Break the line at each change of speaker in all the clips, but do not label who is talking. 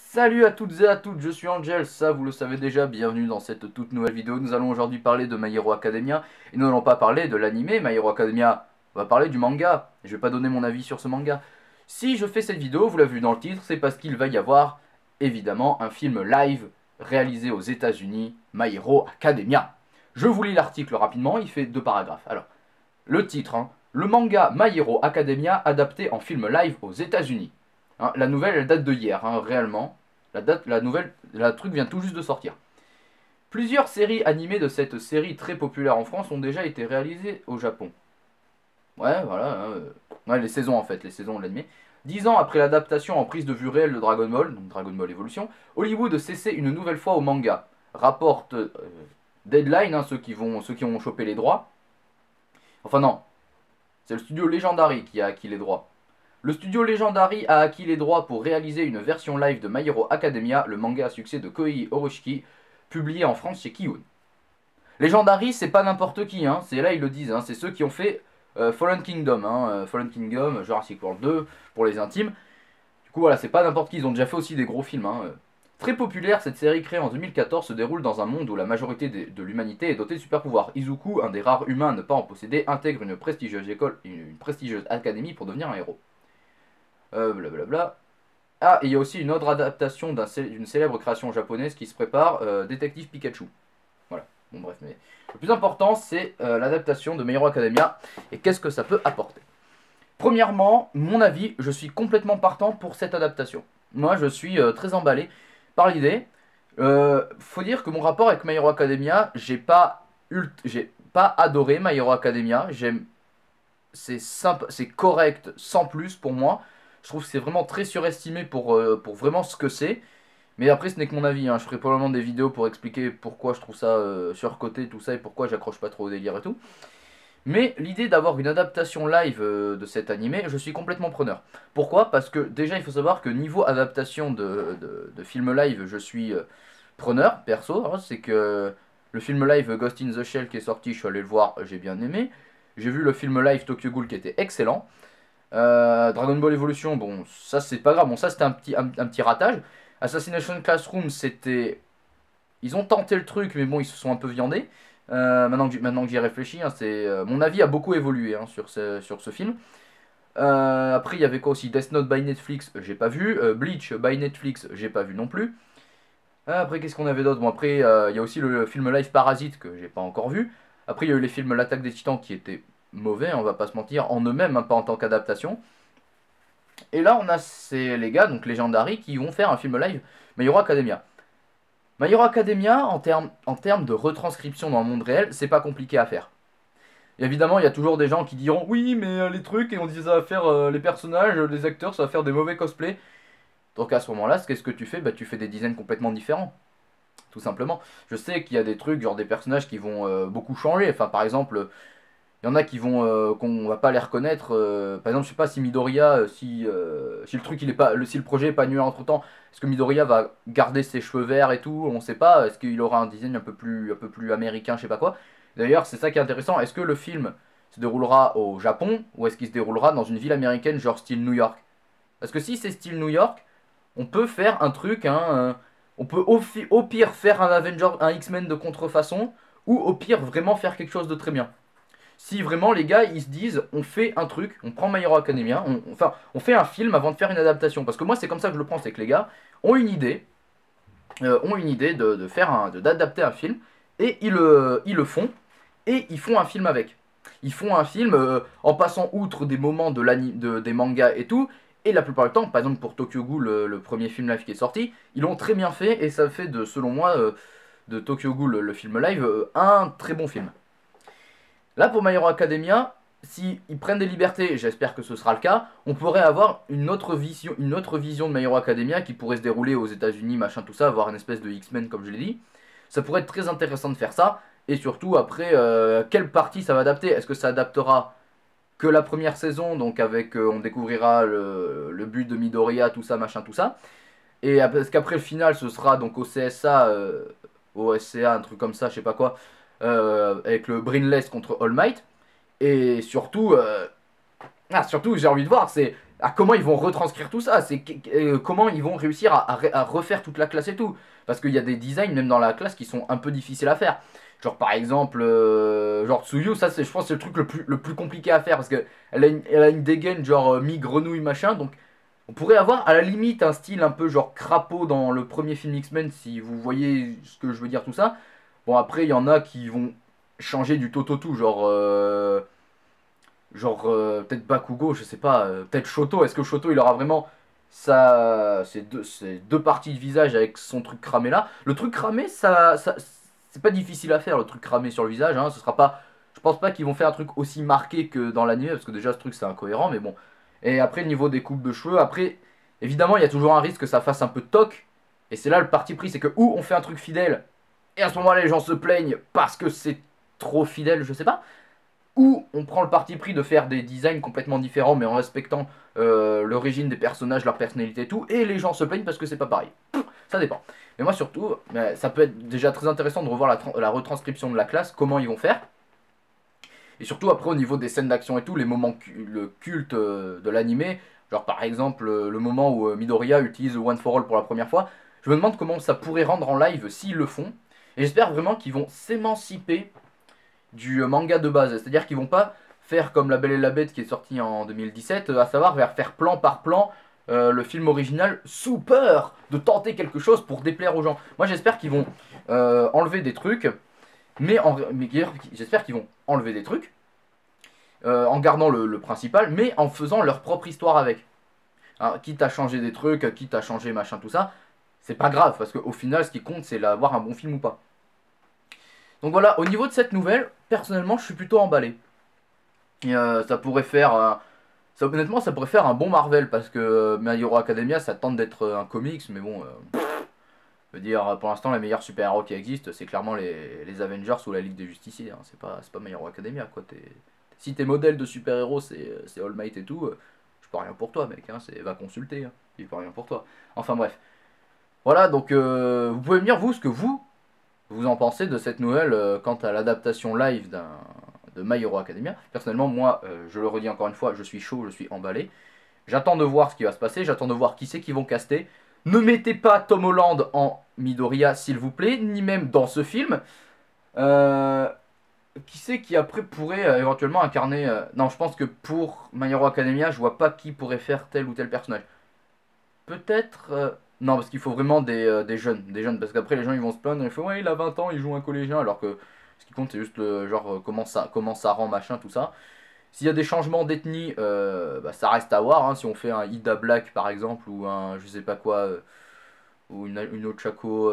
Salut à toutes et à toutes, je suis Angel, ça vous le savez déjà, bienvenue dans cette toute nouvelle vidéo. Nous allons aujourd'hui parler de My Hero Academia, et nous n'allons pas parler de l'anime My Hero Academia, on va parler du manga, et je vais pas donner mon avis sur ce manga. Si je fais cette vidéo, vous l'avez vu dans le titre, c'est parce qu'il va y avoir, évidemment, un film live réalisé aux États-Unis, My Hero Academia. Je vous lis l'article rapidement, il fait 2 paragraphes. Alors, le titre, le manga My Hero Academia adapté en film live aux États-Unis. La nouvelle, elle date de hier, réellement. La truc vient tout juste de sortir. Plusieurs séries animées de cette série très populaire en France ont déjà été réalisées au Japon. Ouais, voilà. Ouais, les saisons en fait, les saisons de l'animé. 10 ans après l'adaptation en prise de vue réelle de Dragon Ball, donc Dragon Ball Evolution, Hollywood s'essaie une nouvelle fois au manga. Rapporte Deadline, ceux qui ont chopé les droits. Enfin non, c'est le studio Legendary qui a acquis les droits. Le studio Legendary a acquis les droits pour réaliser une version live de My Hero Academia, le manga à succès de Koei Oroshiki, publié en France chez Kiyun. Legendary, c'est pas n'importe qui, c'est là ils le disent, c'est ceux qui ont fait Fallen Kingdom, Fallen Kingdom, Jurassic World 2 pour les intimes. Du coup voilà, c'est pas n'importe qui, ils ont déjà fait aussi des gros films. Très populaire, cette série créée en 2014 se déroule dans un monde où la majorité de l'humanité est dotée de super pouvoirs. Izuku, un des rares humains à ne pas en posséder, intègre une prestigieuse école, une prestigieuse académie pour devenir un héros. Blablabla. Ah, et il y a aussi une autre adaptation d'une célèbre création japonaise qui se prépare, Détective Pikachu. Voilà, bon bref, mais le plus important c'est l'adaptation de My Hero Academia et qu'est-ce que ça peut apporter. Premièrement, mon avis, je suis complètement partant pour cette adaptation. Moi, je suis très emballé par l'idée. Faut dire que mon rapport avec My Hero Academia, j'ai pas adoré My Hero Academia. C'est simple, c'est correct, sans plus pour moi. Je trouve que c'est vraiment très surestimé pour vraiment ce que c'est. Mais après, ce n'est que mon avis. Je ferai probablement des vidéos pour expliquer pourquoi je trouve ça surcoté, tout ça, et pourquoi j'accroche pas trop au délire et tout. Mais l'idée d'avoir une adaptation live de cet animé, je suis complètement preneur. Pourquoi? Parce que déjà, il faut savoir que niveau adaptation de film live, je suis preneur, perso. C'est que le film live Ghost in the Shell qui est sorti, je suis allé le voir, j'ai bien aimé. J'ai vu le film live Tokyo Ghoul qui était excellent. Dragon Ball Evolution, bon, ça c'est pas grave, bon, ça c'était un petit ratage. Assassination Classroom, c'était. Ils ont tenté le truc, mais bon, ils se sont un peu viandés. Maintenant que j'y réfléchis, mon avis a beaucoup évolué sur ce film. Après, il y avait quoi aussi? Death Note by Netflix, j'ai pas vu. Bleach by Netflix, j'ai pas vu non plus. Après, qu'est-ce qu'on avait d'autre? Bon, après, il y a aussi le film live Parasite que j'ai pas encore vu. Après, il y a eu les films L'attaque des Titans qui étaient mauvais, on va pas se mentir, en eux-mêmes, pas en tant qu'adaptation. Et là, on a les gars, donc Legendary, qui vont faire un film live My Hero Academia. My Hero Academia, en termes de retranscription dans le monde réel, c'est pas compliqué à faire. Et évidemment, il y a toujours des gens qui diront oui, mais les trucs, et on dit ça va faire les personnages, les acteurs, ça va faire des mauvais cosplays. Donc à ce moment-là, qu'est-ce que tu fais? Bah, tu fais des designs complètement différents. Tout simplement. Je sais qu'il y a des trucs, genre des personnages qui vont beaucoup changer. Enfin, par exemple, il y en a qui vont qu'on va pas les reconnaître. Par exemple, je sais pas si Midoriya, si le truc il est pas, si le projet est pas annulé entre temps, est-ce que Midoriya va garder ses cheveux verts et tout? On sait pas. Est-ce qu'il aura un design un peu plus américain, je sais pas quoi. D'ailleurs, c'est ça qui est intéressant. Est-ce que le film se déroulera au Japon ou est-ce qu'il se déroulera dans une ville américaine, genre style New York? Parce que si c'est style New York, on peut faire un truc, on peut au pire faire un Avenger, un X-Men de contrefaçon, ou au pire vraiment faire quelque chose de très bien. Si vraiment les gars ils se disent on fait un truc, on prend My Hero Academia, on fait un film avant de faire une adaptation. Parce que moi c'est comme ça que je le prends, c'est que les gars ont une idée de faire d'adapter un film, et ils le font, et ils font un film avec. Ils font un film en passant outre des moments des mangas et tout, et la plupart du temps, par exemple pour Tokyo Ghoul, le premier film live qui est sorti, ils l'ont très bien fait, et ça fait selon moi, de Tokyo Ghoul, le film live, un très bon film. Là pour My Hero Academia, si ils prennent des libertés, j'espère que ce sera le cas, on pourrait avoir une autre vision de My Hero Academia qui pourrait se dérouler aux États-Unis, machin tout ça, avoir une espèce de X-Men comme je l'ai dit. Ça pourrait être très intéressant de faire ça, et surtout après, quelle partie ça va adapter? Est-ce que ça adaptera que la première saison, donc avec, on découvrira le but de Midoriya, tout ça, machin tout ça, et parce qu'après le final ce sera donc au CSA, au SCA, un truc comme ça, je sais pas quoi, avec le Brainless contre All Might. Et surtout, surtout j'ai envie de voir, c'est à comment ils vont retranscrire tout ça, comment ils vont réussir à refaire toute la classe et tout. Parce qu'il y a des designs, même dans la classe, qui sont un peu difficiles à faire. Genre par exemple, genre Tsuyu, ça c'est, je pense, c'est le truc le plus compliqué à faire. Parce que elle a une dégaine genre mi-grenouille machin. Donc on pourrait avoir à la limite un style un peu genre crapaud dans le premier film X-Men, si vous voyez ce que je veux dire tout ça. Bon après il y en a qui vont changer du tout au tout, peut-être Bakugo, je sais pas, peut-être Shoto. Est-ce que Shoto il aura vraiment ces deux parties de visage avec son truc cramé là? Le truc cramé, c'est pas difficile à faire, le truc cramé sur le visage, hein. Ce sera pas, je pense pas qu'ils vont faire un truc aussi marqué que dans l'anime, parce que déjà ce truc c'est incohérent, mais bon. Et après, niveau des coupes de cheveux, après, évidemment, il y a toujours un risque que ça fasse un peu toc. Et c'est là le parti pris, c'est que ou on fait un truc fidèle, et à ce moment-là les gens se plaignent parce que c'est trop fidèle, je sais pas. Ou on prend le parti pris de faire des designs complètement différents, mais en respectant l'origine des personnages, leur personnalité et tout, et les gens se plaignent parce que c'est pas pareil. Ça dépend. Mais moi surtout, ça peut être déjà très intéressant de revoir la retranscription de la classe, comment ils vont faire. Et surtout après au niveau des scènes d'action et tout, les moments le culte de l'animé, genre par exemple le moment où Midoriya utilise One for All pour la première fois, je me demande comment ça pourrait rendre en live s'ils le font. Et j'espère vraiment qu'ils vont s'émanciper du manga de base. C'est-à-dire qu'ils vont pas faire comme La Belle et la Bête qui est sorti en 2017, à savoir faire plan par plan le film original sous peur de tenter quelque chose pour déplaire aux gens. Moi j'espère qu'ils vont enlever des trucs, mais j'espère qu'ils vont enlever des trucs en gardant le principal, mais en faisant leur propre histoire avec. Hein, quitte à changer des trucs, quitte à changer machin, tout ça, c'est pas grave, parce qu'au final, ce qui compte, c'est d'avoir un bon film ou pas. Donc voilà, au niveau de cette nouvelle, personnellement, je suis plutôt emballé. Et ça pourrait faire. Honnêtement, ça pourrait faire un bon Marvel, parce que My Hero Academia, ça tente d'être un comics, mais bon. Je veux dire, pour l'instant, les meilleurs super-héros qui existent, c'est clairement les Avengers ou la Ligue des Justiciers. Hein. C'est pas My Hero Academia, quoi. Si tes modèles de super-héros, c'est All Might et tout, je peux rien pour toi, mec. Hein. Va consulter. Hein. Il peut rien pour toi. Enfin, bref. Voilà, donc vous pouvez me dire, vous, ce que vous en pensez de cette nouvelle quant à l'adaptation live de My Hero Academia. Personnellement, moi, je le redis encore une fois, je suis chaud, je suis emballé. J'attends de voir ce qui va se passer, j'attends de voir qui c'est qui vont caster. Ne mettez pas Tom Holland en Midoriya, s'il vous plaît, ni même dans ce film. Qui c'est qui après pourrait éventuellement incarner... Non, je pense que pour My Hero Academia, je vois pas qui pourrait faire tel ou tel personnage. Peut-être... Non, parce qu'il faut vraiment des jeunes. Parce qu'après, les gens, ils vont se plaindre. Ils font, ouais, il a 20 ans, il joue un collégien. Alors que ce qui compte, c'est juste le genre comment ça rend, machin, tout ça. S'il y a des changements d'ethnie, bah, ça reste à voir. Hein. Si on fait un Ida Black, par exemple, ou un je sais pas quoi, ou une autre Chaco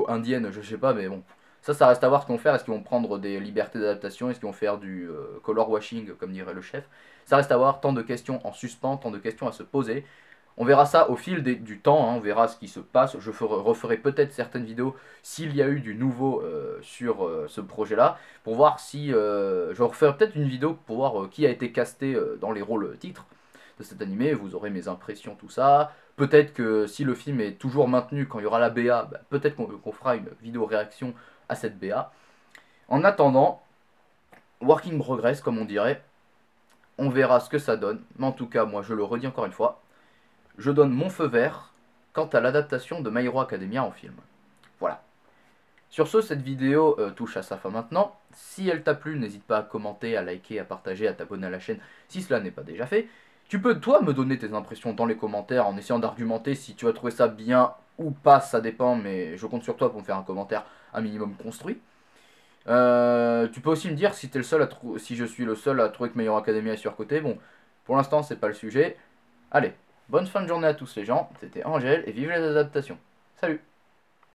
indienne, je sais pas, mais bon. Ça reste à voir ce qu'ils vont faire. Est-ce qu'ils vont prendre des libertés d'adaptation? Est-ce qu'ils vont faire du color washing, comme dirait le chef? Ça reste à voir. Tant de questions en suspens, tant de questions à se poser. On verra ça au fil du temps, hein, on verra ce qui se passe. Je referai peut-être certaines vidéos s'il y a eu du nouveau sur ce projet-là, pour voir si... je referai peut-être une vidéo pour voir qui a été casté dans les rôles titres de cet animé. Vous aurez mes impressions, tout ça. Peut-être que si le film est toujours maintenu quand il y aura la BA, bah, peut-être qu'on fera une vidéo réaction à cette BA. En attendant, working progress, comme on dirait. On verra ce que ça donne. Mais en tout cas, moi je le redis encore une fois, je donne mon feu vert quant à l'adaptation de My Hero Academia en film. Voilà. Sur ce, cette vidéo touche à sa fin maintenant. Si elle t'a plu, n'hésite pas à commenter, à liker, à partager, à t'abonner à la chaîne si cela n'est pas déjà fait. Tu peux, toi, me donner tes impressions dans les commentaires en essayant d'argumenter si tu as trouvé ça bien ou pas, ça dépend, mais je compte sur toi pour me faire un commentaire un minimum construit. Tu peux aussi me dire si, si je suis le seul à trouver que My Hero Academia est surcoté. Bon, pour l'instant, c'est pas le sujet. Allez. Bonne fin de journée à tous les gens, c'était Angèle et vive les adaptations. Salut!